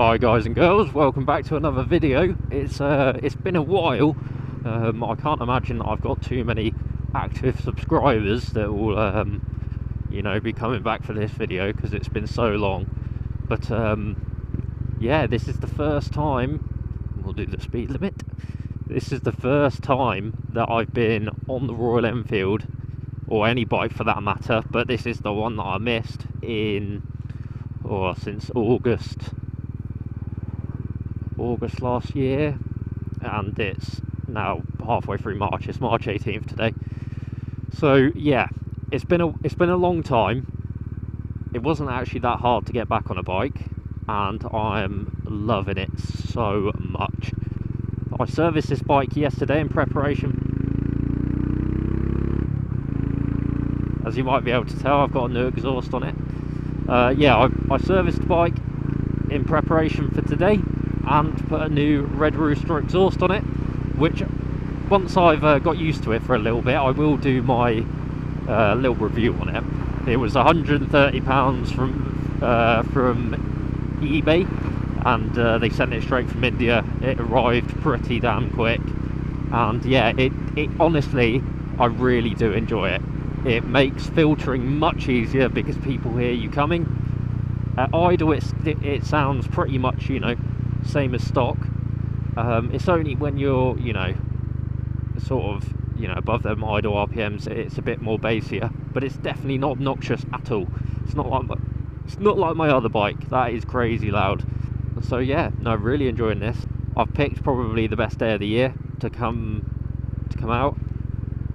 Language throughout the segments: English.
Hi guys and girls, welcome back to another video. It's been a while. I can't imagine that I've got too many active subscribers that will be coming back for this video because it's been so long. But yeah, this is the first time we'll do the speed limit. This is the first time that I've been on the Royal Enfield, or any bike for that matter, but this is the one that I missed since August last year, and it's now halfway through March. It's March 18th today. So yeah, it's been a long time. It wasn't actually that hard to get back on a bike, and I'm loving it so much. I serviced this bike yesterday in preparation. As you might be able to tell, I've got a new exhaust on it. I serviced the bike in preparation for today and put a new Red Rooster exhaust on it, which once I've got used to it for a little bit, I will do my little review on it. It was £130 from eBay, and they sent it straight from India. It arrived pretty damn quick, and yeah, it honestly, I really do enjoy it. It makes filtering much easier because people hear you coming. At idle, it sounds pretty much, same as stock. It's only when you're, above them idle RPMs, it's a bit more bassier, but it's definitely not obnoxious at all. It's not like my other bike. That is crazy loud. So yeah, no, really enjoying this. I've picked probably the best day of the year to come out.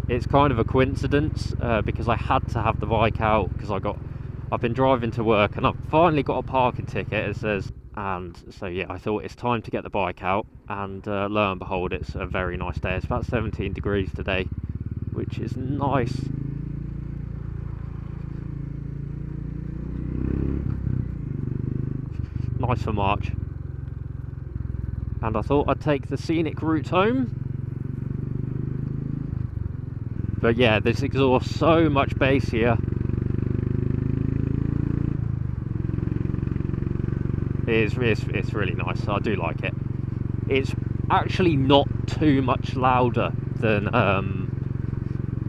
It's kind of a coincidence because I had to have the bike out because I've been driving to work and I've finally got a parking ticket, it says. And so yeah, I thought it's time to get the bike out, and lo and behold, it's a very nice day. It's about 17 degrees today, which is nice. Nice for March. And I thought I'd take the scenic route home. But yeah, this exhaust so much bassier. It's really nice. I do like it. It's actually not too much louder than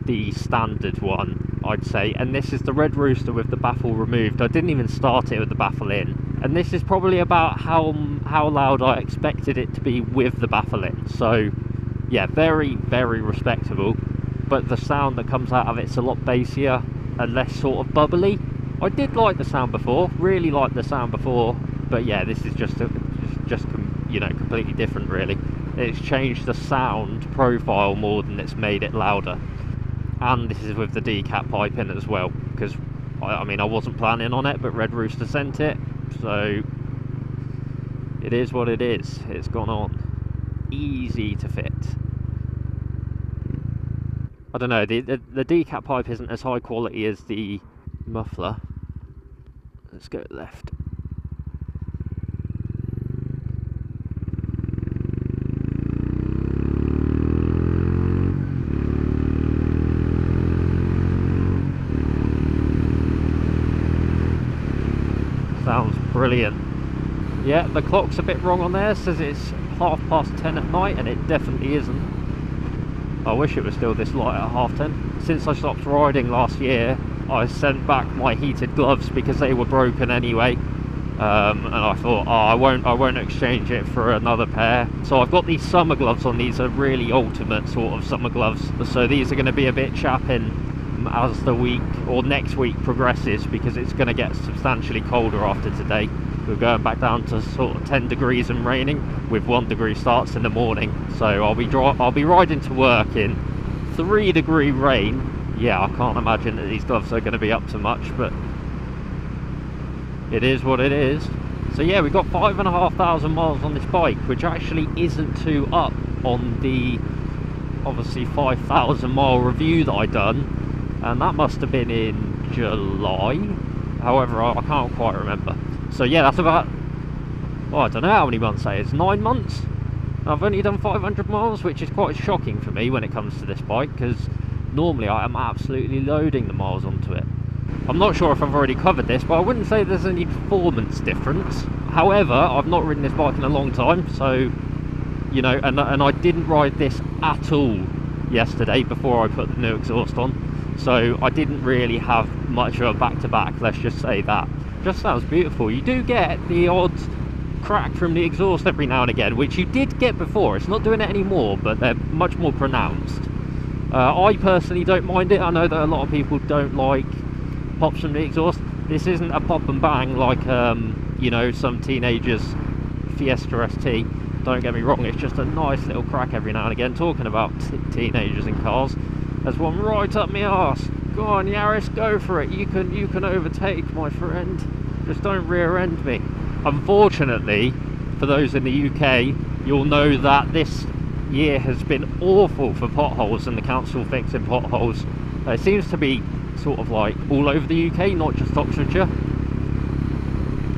the standard one, I'd say. And this is the Red Rooster with the baffle removed. I didn't even start it with the baffle in. And this is probably about how loud I expected it to be with the baffle in. So yeah, very, very respectable. But the sound that comes out of it's a lot bassier and less sort of bubbly. I did like the sound before, really liked the sound before, but yeah, this is just completely different really. It's changed the sound profile more than it's made it louder. And this is with the decap pipe in as well, because I wasn't planning on it, but Red Rooster sent it, so it is what it is. It's gone on. Easy to fit. I don't know, the decap pipe isn't as high quality as the muffler. Let's go left. Sounds brilliant. Yeah, the clock's a bit wrong on there. It says it's 10:30 at night, and it definitely isn't. I wish it was still this light at 10:30. Since I stopped riding last year, I sent back my heated gloves because they were broken anyway, and I thought, I won't exchange it for another pair. So I've got these summer gloves on. These are really ultimate sort of summer gloves. So these are going to be a bit chapping as the week or next week progresses, because it's going to get substantially colder after today. We're going back down to sort of 10 degrees and raining, with 1 degree starts in the morning. So I'll be riding to work in 3 degree rain. Yeah, I can't imagine that these gloves are going to be up to much, but it is what it is. So yeah, we've got 5,500 miles on this bike, which actually isn't too up on the obviously 5,000 mile review that I done, and that must have been in July. However, I can't quite remember. So yeah, that's about, I don't know how many months that is, 9 months? I've only done 500 miles, which is quite shocking for me when it comes to this bike, because normally I am absolutely loading the miles onto it. I'm not sure if I've already covered this, but I wouldn't say there's any performance difference. However, I've not ridden this bike in a long time, so, you know, and I didn't ride this at all yesterday before I put the new exhaust on, so I didn't really have much of a back-to-back, let's just say that. Just sounds beautiful. You do get the odd crack from the exhaust every now and again, which you did get before. It's not doing it anymore, but they're much more pronounced. I personally don't mind it. I know that a lot of people don't like pops from the exhaust. This isn't a pop and bang like you know, some teenagers Fiesta ST. Don't get me wrong, it's just a nice little crack every now and again. Talking about teenagers in cars, there's one right up my arse. Go on, Yaris, go for it. You can overtake, my friend. Just don't rear end me. Unfortunately, for those in the UK, you'll know that this year has been awful for potholes and the council fixing potholes. It seems to be sort of like all over the UK, not just Oxfordshire.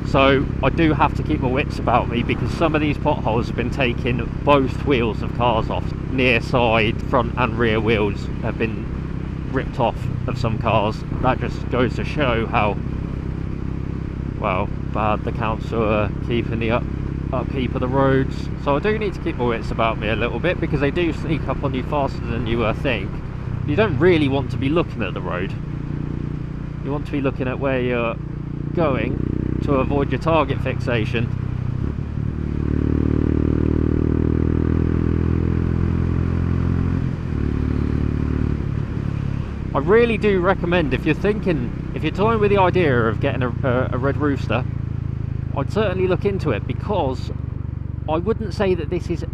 So I do have to keep my wits about me, because some of these potholes have been taking both wheels of cars off. Near side, front and rear wheels have been ripped off of some cars. That just goes to show how, well, bad the council are keeping the upkeep of the roads. So I do need to keep my wits about me a little bit, because they do sneak up on you faster than you think. You don't really want to be looking at the road. You want to be looking at where you're going to avoid your target fixation. I really do recommend, if you're toying with the idea of getting a Red Rooster, I'd certainly look into it, because I wouldn't say that this is,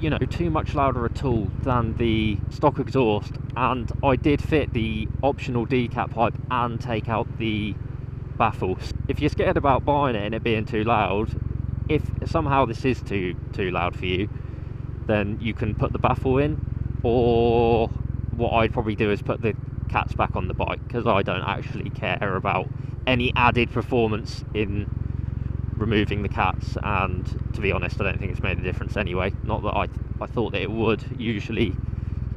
you know, too much louder at all than the stock exhaust, and I did fit the optional decap pipe and take out the baffles. If you're scared about buying it and it being too loud, if somehow this is too loud for you, then you can put the baffle in, or what I'd probably do is put the cats back on the bike, because I don't actually care about any added performance in removing the cats, and to be honest, I don't think it's made a difference anyway. Not that I thought that it would. Usually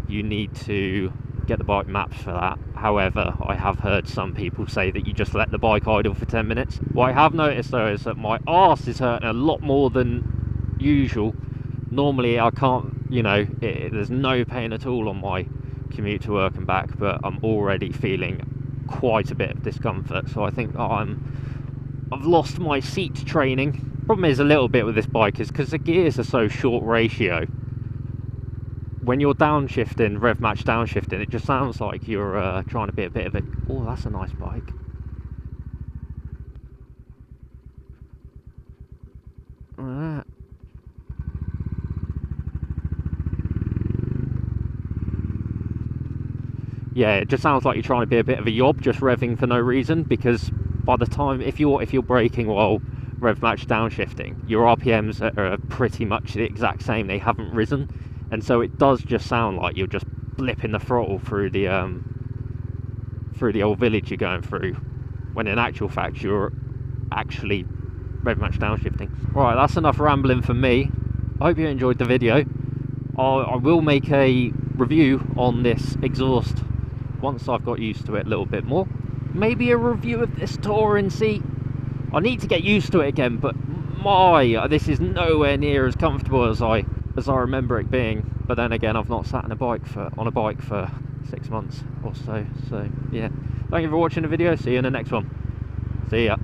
you need to get the bike mapped for that. However, I have heard some people say that you just let the bike idle for 10 minutes. What I have noticed though is that my arse is hurting a lot more than usual. Normally I can't, you know, there's no pain at all on my commute to work and back, but I'm already feeling quite a bit of discomfort, so I think I've lost my seat training. Problem is a little bit with this bike is because the gears are so short ratio, when you're downshifting, rev match downshifting, it just sounds like you're trying to be a bit of a, oh, that's a nice bike. Yeah, it just sounds like you're trying to be a bit of a yob, just revving for no reason, because by the time, if you're braking while rev match downshifting, your RPMs are pretty much the exact same. They haven't risen, and so it does just sound like you're just blipping the throttle through the old village you're going through, when in actual fact you're actually rev match downshifting. Right, that's enough rambling for me. I hope you enjoyed the video. I will make a review on this exhaust once I've got used to it a little bit more. Maybe a review of this touring seat. I need to get used to it again, but this is nowhere near as comfortable as I remember it being. But then again, I've not sat on a bike for 6 months or so. So yeah, thank you for watching the video. See you in the next one. See ya.